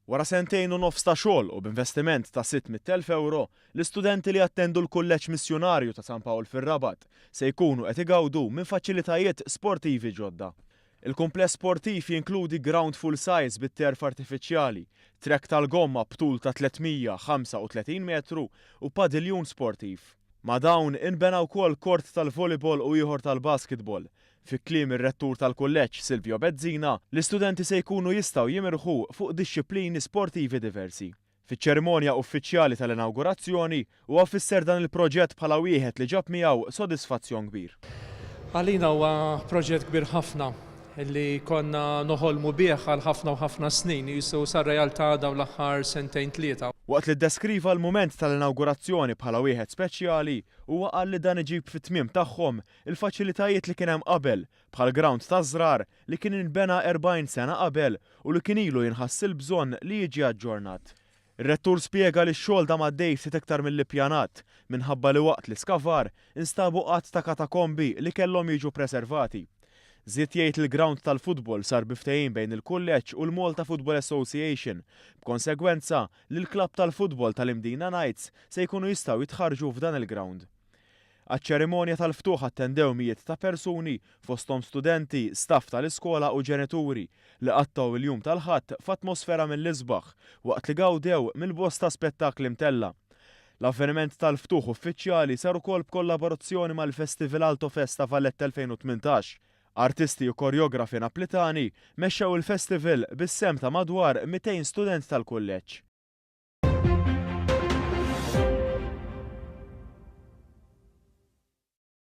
Wara sentejn u nofs ta' xogħol u b'investiment ta' 600,000 euro, l-istudenti li attendu l-Kulleġġ Missjonarju ta' San Pawl fir-Rabat se jkunu qed igawdu minn faċilitajiet sportivi ġodda. Il-kumpless sportiv jinkludi ground full size bit-terf artifiċjali, trek tal-gomma b'tul ta' 335 metru u padiljun sportiv. Ma' dawn inbena wkoll kort tal-volleyball u ieħor tal-basketball. Fi kliem ir-rettur tal-kulleġġ Silvio Bezzina, l-istudenti se jkunu jistgħu jimirħu fuq dixxilpini sportivi diversi. Fiċ-ċerimonja uffiċjali tal-inawgurazzjoni huwa fisser dan il-proġett bħala wieħed li ġab miegħu sodisfazzjon kbir. Għalina huwa proġett kbir ħafna illi konna noħolmu bih għal ħafna u ħafna snin, jisu sar realtà dawn l-aħħar sentejn tlieta. Waqt li ddeskriva l-mument tal-inawgurazzjoni bħala wieħed speċjali, huwa qal li dan iġib fit-tmiem tagħhom il-faċilitajiet li kien hemm qabel bħal ground ta' żrar li kien inbena 40 sena qabel u li kien ilu jinħass il-bżonn li jiġi aġġornat. Ir-rettur spjega li x-xogħol da maddej ftit iktar mill-ippjanat minħabba li waqt li skavar instabu qatt ta' katakombi li kellhom jiġu preservati. Żied jgħid il-ground tal-futbol sar biftehim bejn il-kulleġġ u l-Malta Football Association, b'konsegwenza li l-klabb tal-futbol tal-Imdina Knights se jkunu jistgħu jitħarġu f'dan il-ground. Għaċ-ċerimonja tal-ftuħ attendew mijiet ta' persuni fosthom studenti, staff tal-iskola u ġenituri li qattaw il-jum tal-ħadd f'atmosfera mill-isbaħ waqt li gawdew mill-bosta spettakli mtella. L-avveniment tal-ftuħ uffiċjali sar ukoll b'kollaborazzjoni mal-Festival Alto Festa Valletta 2018. Artisti u koreografi Naplitani mexxew il-festival bis-sem ta' madwar 200 student tal-kulleġġ.